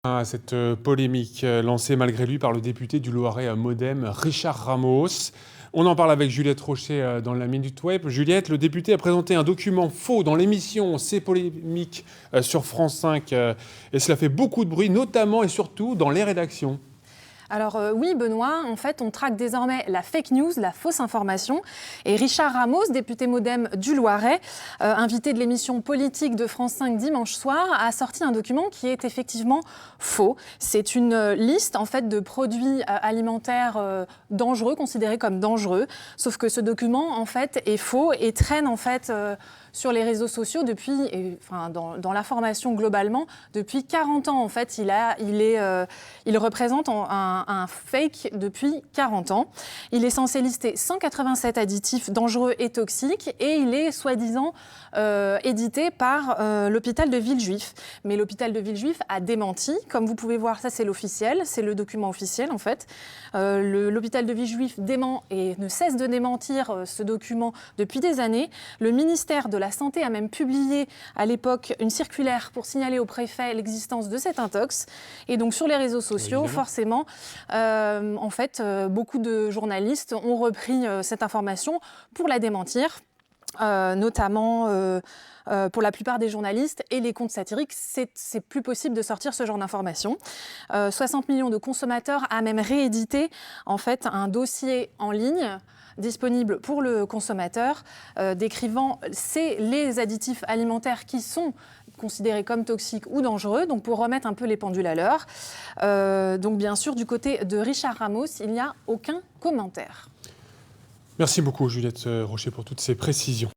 À cette polémique lancée malgré lui par le député du Loiret MoDem, Richard Ramos. On en parle avec Juliette Rocher dans la Minute Web. Juliette, le député a présenté un document faux dans l'émission C'est polémique sur France 5 et cela fait beaucoup de bruit, notamment et surtout dans les rédactions. Alors oui, Benoît, en fait, on traque désormais la fake news, la fausse information. Et Richard Ramos, député MoDem du Loiret, invité de l'émission politique de France 5 dimanche soir, a sorti un document qui est effectivement faux. C'est une liste en fait de produits alimentaires dangereux, considérés comme dangereux. Sauf que ce document en fait est faux et traîne en fait sur les réseaux sociaux dans l'information globalement depuis 40 ans. En fait, il représente un fake depuis 40 ans. Il est censé lister 187 additifs dangereux et toxiques et il est soi-disant édité par l'hôpital de Villejuif. Mais l'hôpital de Villejuif a démenti. Comme vous pouvez voir, ça c'est l'officiel, c'est le document officiel en fait. L'hôpital de Villejuif dément et ne cesse de démentir ce document depuis des années. Le ministère de la Santé a même publié à l'époque une circulaire pour signaler au préfet l'existence de cet intox. Et donc sur les réseaux sociaux, forcément, beaucoup de journalistes ont repris cette information pour la démentir. Notamment pour la plupart des journalistes et les comptes satiriques, c'est plus possible de sortir ce genre d'informations. 60 millions de consommateurs a même réédité en fait un dossier en ligne disponible pour le consommateur, décrivant les additifs alimentaires qui sont considérés comme toxiques ou dangereux, donc pour remettre un peu les pendules à l'heure. Donc bien sûr, du côté de Richard Ramos, il n'y a aucun commentaire. Merci beaucoup Juliette Rocher pour toutes ces précisions.